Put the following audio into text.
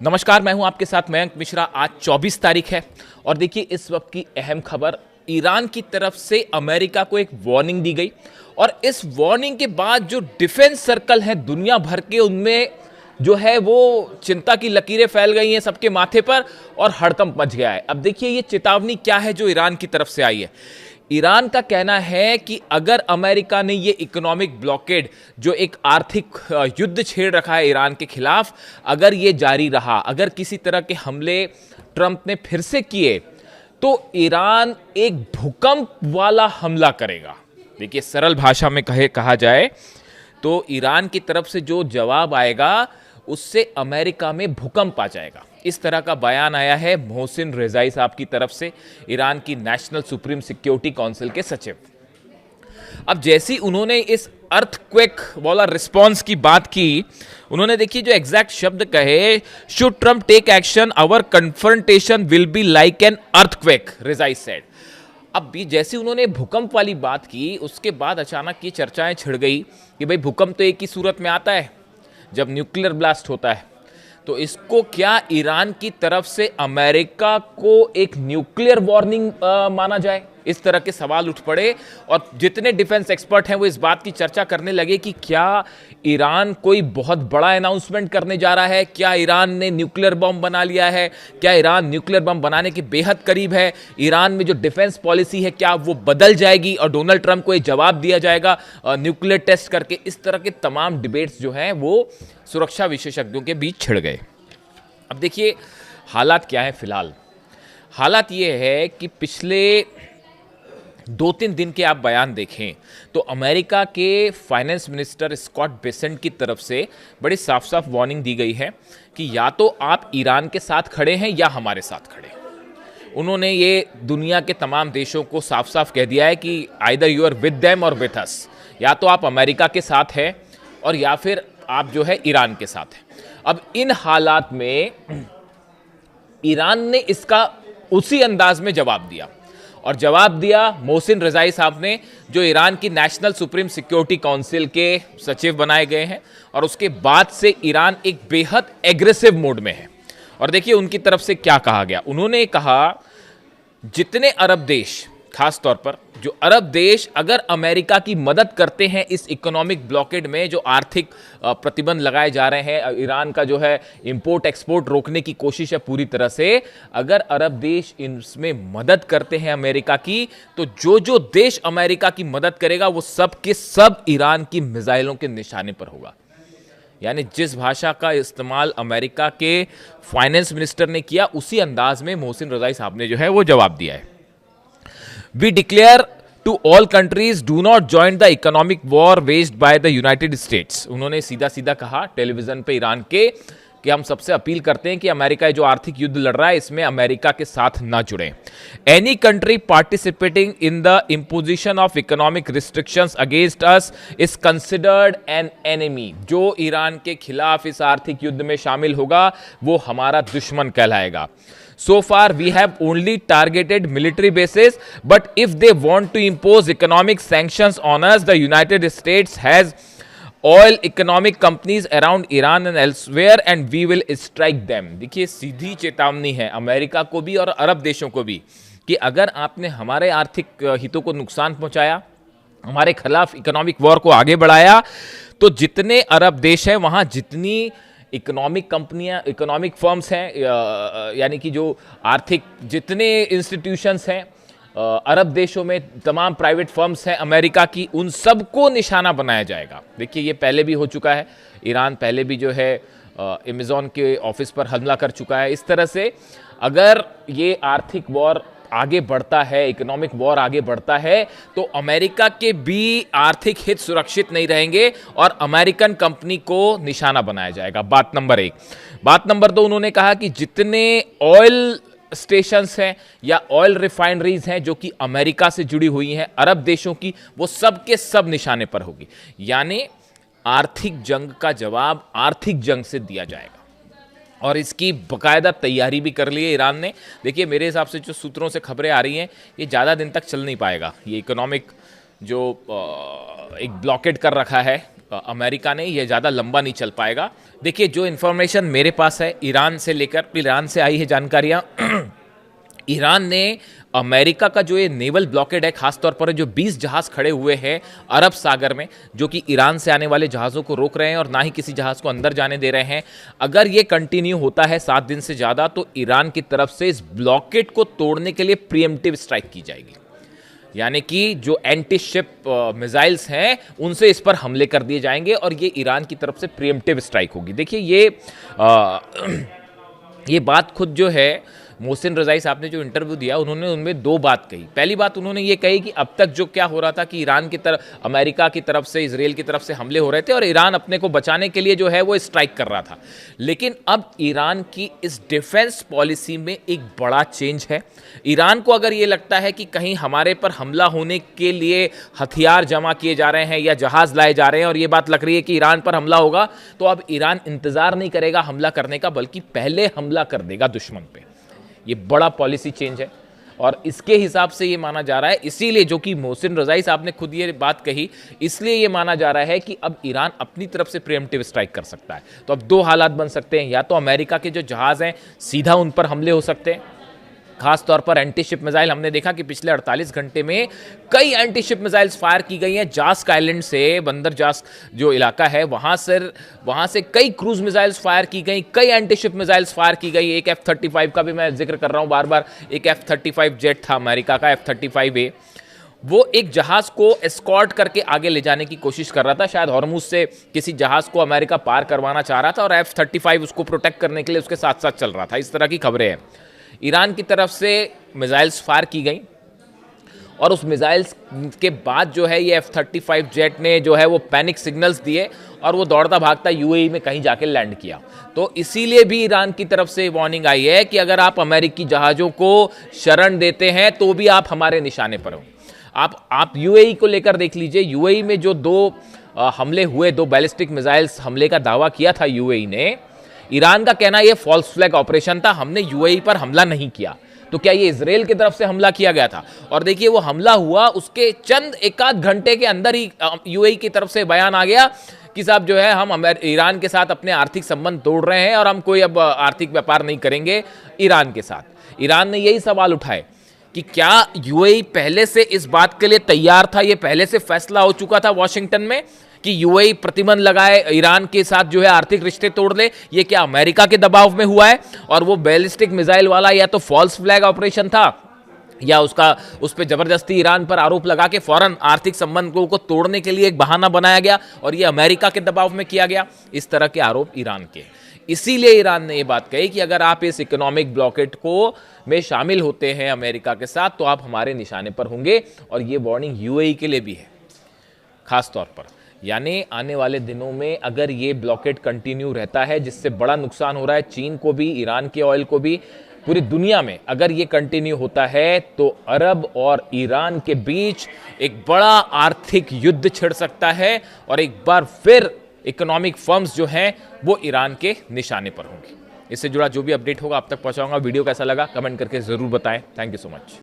नमस्कार, मैं हूं आपके साथ मयंक मिश्रा। आज 24 तारीख है और देखिए इस वक्त की अहम खबर, ईरान की तरफ से अमेरिका को एक वार्निंग दी गई और इस वार्निंग के बाद जो डिफेंस सर्कल हैं दुनिया भर के, उनमें जो है वो चिंता की लकीरें फैल गई हैं सबके माथे पर और हड़कंप मच गया है। अब देखिए ये चेतावनी क्या है जो ईरान की तरफ से आई है। ईरान का कहना है कि अगर अमेरिका ने ये इकोनॉमिक ब्लॉकेड, जो एक आर्थिक युद्ध छेड़ रखा है ईरान के खिलाफ, अगर ये जारी रहा, अगर किसी तरह के हमले ट्रंप ने फिर से किए, तो ईरान एक भूकंप वाला हमला करेगा। देखिए सरल भाषा में कहा जाए तो ईरान की तरफ से जो जवाब आएगा उससे अमेरिका में भूकंप आ जाएगा। इस तरह का बयान आया है मोहसिन रेजाई साहब की तरफ से, ईरान की नेशनल सुप्रीम सिक्योरिटी काउंसिल के सचिव। अब जैसी उन्होंने इस अर्थक्वेक वाला रिस्पॉन्स की बात की, उन्होंने देखिए जो एग्जैक्ट शब्द कहे, should Trump take action our confrontation will be like an earthquake, Rezaei said. अब भी जैसे उन्होंने भूकंप वाली बात की, उसके बाद अचानक ये चर्चाएं छिड़ गई कि भाई भूकंप तो एक ही सूरत में आता है, जब न्यूक्लियर ब्लास्ट होता है। तो इसको क्या ईरान की तरफ से अमेरिका को एक न्यूक्लियर वार्निंग माना जाए? इस तरह के सवाल उठ पड़े और जितने डिफेंस एक्सपर्ट हैं वो इस बात की चर्चा करने लगे कि क्या ईरान कोई बहुत बड़ा अनाउंसमेंट करने जा रहा है, क्या ईरान ने न्यूक्लियर बम बना लिया है, क्या ईरान न्यूक्लियर बम बनाने के बेहद करीब है, ईरान में जो डिफेंस पॉलिसी है क्या वो बदल जाएगी और डोनाल्ड ट्रंप को ये जवाब दिया जाएगा न्यूक्लियर टेस्ट करके। इस तरह के तमाम डिबेट्स जो हैं वो सुरक्षा विशेषज्ञों के बीच छिड़ गए। अब देखिए हालात क्या है फिलहाल। हालात ये है कि पिछले 2-3 दिन के आप बयान देखें तो अमेरिका के फाइनेंस मिनिस्टर स्कॉट बेसेंट की तरफ से बड़ी साफ साफ वार्निंग दी गई है कि या तो आप ईरान के साथ खड़े हैं या हमारे साथ खड़े हैं। उन्होंने ये दुनिया के तमाम देशों को साफ साफ कह दिया है कि either you are with them or with us, या तो आप अमेरिका के साथ हैं और या फिर आप जो है ईरान के साथ हैं। अब इन हालात में ईरान ने इसका उसी अंदाज में जवाब दिया और जवाब दिया मोहसिन रेजाई साहब ने, जो ईरान की नेशनल सुप्रीम सिक्योरिटी काउंसिल के सचिव बनाए गए हैं। और उसके बाद से ईरान एक बेहद एग्रेसिव मोड में है। और देखिए उनकी तरफ से क्या कहा गया। उन्होंने कहा जितने अरब देश, खास तौर पर जो अरब देश अगर अमेरिका की मदद करते हैं इस इकोनॉमिक ब्लॉकेड में, जो आर्थिक प्रतिबंध लगाए जा रहे हैं, ईरान का जो है इंपोर्ट एक्सपोर्ट रोकने की कोशिश है पूरी तरह से, अगर अरब देश इसमें मदद करते हैं अमेरिका की, तो जो जो देश अमेरिका की मदद करेगा वो सब के सब ईरान की मिसाइलों के निशाने पर होगा। यानी जिस भाषा का इस्तेमाल अमेरिका के फाइनेंस मिनिस्टर ने किया, उसी अंदाज में मोहसिन रेजाई साहब ने जो है वो जवाब दिया है। We declare to all countries do not join the economic war waged by the United States। उन्होंने सीधा सीधा कहा टेलीविजन पे ईरान के कि हम सबसे अपील करते हैं कि अमेरिका जो आर्थिक युद्ध लड़ रहा है इसमें अमेरिका के साथ ना जुड़ें। Any country participating in the imposition of economic restrictions against us is considered an enemy. जो ईरान के खिलाफ इस आर्थिक युद्ध में शामिल होगा वो हमारा दुश्मन कहलाएगा। So far we have only targeted military bases, but if they want to impose economic sanctions on us, the United States has oil economic companies around Iran and elsewhere and we will strike them। देखिए सीधी चेतावनी है America को भी और अरब देशों को भी कि अगर आपने हमारे आर्थिक हितों को नुकसान पहुंचाया, हमारे खिलाफ इकोनॉमिक वॉर को आगे बढ़ाया, तो जितने अरब देश हैं वहां जितनी इकोनॉमिक कंपनियां, इकोनॉमिक फर्म्स हैं, यानी कि जो आर्थिक जितने इंस्टीट्यूशंस हैं अरब देशों में, तमाम प्राइवेट फर्म्स हैं अमेरिका की, उन सबको निशाना बनाया जाएगा। देखिए ये पहले भी हो चुका है। ईरान पहले भी जो है अमेज़न के ऑफिस पर हमला कर चुका है। इस तरह से अगर ये आर्थिक वॉर आगे बढ़ता है, इकोनॉमिक वॉर आगे बढ़ता है, तो अमेरिका के भी आर्थिक हित सुरक्षित नहीं रहेंगे और अमेरिकन कंपनी को निशाना बनाया जाएगा। बात नंबर 1। बात नंबर 2, उन्होंने कहा कि जितने ऑयल स्टेशंस हैं या ऑयल रिफाइनरीज हैं जो कि अमेरिका से जुड़ी हुई हैं अरब देशों की, वो सब के सब निशाने पर होगी। यानी आर्थिक जंग का जवाब आर्थिक जंग से दिया जाएगा और इसकी बाकायदा तैयारी भी कर ली है ईरान ने। देखिए मेरे हिसाब से जो सूत्रों से खबरें आ रही हैं, ये ज़्यादा दिन तक चल नहीं पाएगा। ये इकोनॉमिक जो एक ब्लॉकेट कर रखा है अमेरिका ने, ये ज़्यादा लंबा नहीं चल पाएगा। देखिए, जो इन्फॉर्मेशन मेरे पास है ईरान से लेकर, ईरान से आई है जानकारियाँ ईरान ने अमेरिका का जो ये नेवल ब्लॉकेड है, खासतौर पर जो 20 जहाज खड़े हुए हैं अरब सागर में, जो कि ईरान से आने वाले जहाज़ों को रोक रहे हैं और ना ही किसी जहाज़ को अंदर जाने दे रहे हैं, अगर ये कंटिन्यू होता है 7 दिन से ज़्यादा तो ईरान की तरफ से इस ब्लॉकेड को तोड़ने के लिए प्रीएम्प्टिव स्ट्राइक की जाएगी। यानी कि जो एंटी शिप मिसाइल्स हैं उनसे इस पर हमले कर दिए जाएंगे और ये ईरान की तरफ से प्रीएम्प्टिव स्ट्राइक होगी। देखिए, ये बात खुद जो है मोहसिन रज़ाई साहब ने जो इंटरव्यू दिया, उन्होंने उनमें 2 बात कही। पहली बात उन्होंने ये कही कि अब तक जो क्या हो रहा था कि ईरान की तरफ, अमेरिका की तरफ से, इजराइल की तरफ से हमले हो रहे थे और ईरान अपने को बचाने के लिए जो है वो स्ट्राइक कर रहा था। लेकिन अब ईरान की इस डिफेंस पॉलिसी में एक बड़ा चेंज है। ईरान को अगर ये लगता है कि कहीं हमारे पर हमला होने के लिए हथियार जमा किए जा रहे हैं या जहाज़ लाए जा रहे हैं और ये बात लग रही है कि ईरान पर हमला होगा, तो अब ईरान इंतज़ार नहीं करेगा हमला करने का, बल्कि पहले हमला कर देगा दुश्मन पे। ये बड़ा पॉलिसी चेंज है और इसके हिसाब से ये माना जा रहा है, इसीलिए जो कि मोहसिन रज़ाई साहब ने खुद ये बात कही, इसलिए ये माना जा रहा है कि अब ईरान अपनी तरफ से प्रीएम्प्टिव स्ट्राइक कर सकता है। तो अब 2 हालात बन सकते हैं, या तो अमेरिका के जो जहाज़ हैं सीधा उन पर हमले हो सकते हैं, खास तौर पर एंटी शिप मिसाइल। हमने देखा कि पिछले 48 घंटे में कई एंटी शिप मिसाइल्स फायर की गई हैं। जास्क आइलैंड से, बंदर जास्क जो इलाका है वहां से कई क्रूज मिसाइल्स फायर की गई, कई एंटी शिप मिसाइल्स फायर की गई। एक F-35 का भी मैं जिक्र कर रहा हूं बार बार, एक F-35 जेट था अमेरिका का, F-35A, वो एक जहाज को एस्कॉर्ट करके आगे ले जाने की कोशिश कर रहा था। शायद हॉर्मुज से किसी जहाज को अमेरिका पार करवाना चाह रहा था और F-35 उसको प्रोटेक्ट करने के लिए उसके साथ साथ चल रहा था। इस तरह की खबरें हैं। ईरान की तरफ से मिसाइल्स फायर की गई और उस मिसाइल्स के बाद जो है ये F-35 जेट ने जो है वो पैनिक सिग्नल्स दिए और वो दौड़ता भागता यूएई में कहीं जाके लैंड किया। तो इसीलिए भी ईरान की तरफ से वार्निंग आई है कि अगर आप अमेरिकी जहाज़ों को शरण देते हैं तो भी आप हमारे निशाने पर हो। आप यूएई को लेकर देख लीजिए। यूएई में जो 2 हमले हुए, 2 बैलिस्टिक मिसाइल्स हमले का दावा किया था यूएई ने, ईरान का कहना यह फॉल्स फ्लैग ऑपरेशन था, हमने यूएई पर हमला नहीं किया। तो क्या ये इजराइल की तरफ से हमला किया गया था? और देखिए, वो हमला हुआ उसके चंद एकाध घंटे के अंदर ही यूएई की तरफ से बयान आ गया कि साहब जो है हम ईरान के साथ अपने आर्थिक संबंध तोड़ रहे हैं और हम कोई अब आर्थिक व्यापार नहीं करेंगे ईरान के साथ। ईरान ने यही सवाल उठाए कि क्या यूएई पहले से इस बात के लिए तैयार था, ये पहले से फैसला हो चुका था वॉशिंगटन में कि यूएई प्रतिबंध लगाए, ईरान के साथ जो है आर्थिक रिश्ते तोड़ ले? ये क्या अमेरिका के दबाव में हुआ है? और वो बैलिस्टिक मिसाइल वाला या तो फॉल्स फ्लैग ऑपरेशन था या उस पर जबरदस्ती ईरान पर आरोप लगा के फौरन आर्थिक संबंधों को तोड़ने के लिए एक बहाना बनाया गया और ये अमेरिका के दबाव में किया गया। इस तरह के आरोप ईरान के। इसीलिए ईरान ने यह बात कही कि अगर आप इस इकोनॉमिक ब्लॉकेट को में शामिल होते हैं अमेरिका के साथ तो आप हमारे निशाने पर होंगे। और ये वार्निंग यूएई के लिए भी है खास तौर पर। यानी आने वाले दिनों में अगर ये ब्लॉकेट कंटिन्यू रहता है, जिससे बड़ा नुकसान हो रहा है चीन को भी, ईरान के ऑयल को भी, पूरी दुनिया में अगर ये कंटिन्यू होता है तो अरब और ईरान के बीच एक बड़ा आर्थिक युद्ध छिड़ सकता है और एक बार फिर इकोनॉमिक फर्म्स जो हैं वो ईरान के निशाने पर होंगे। इससे जुड़ा जो भी अपडेट होगा आप तक पहुंचाऊंगा। वीडियो कैसा लगा कमेंट करके जरूर बताएं। Thank you so much.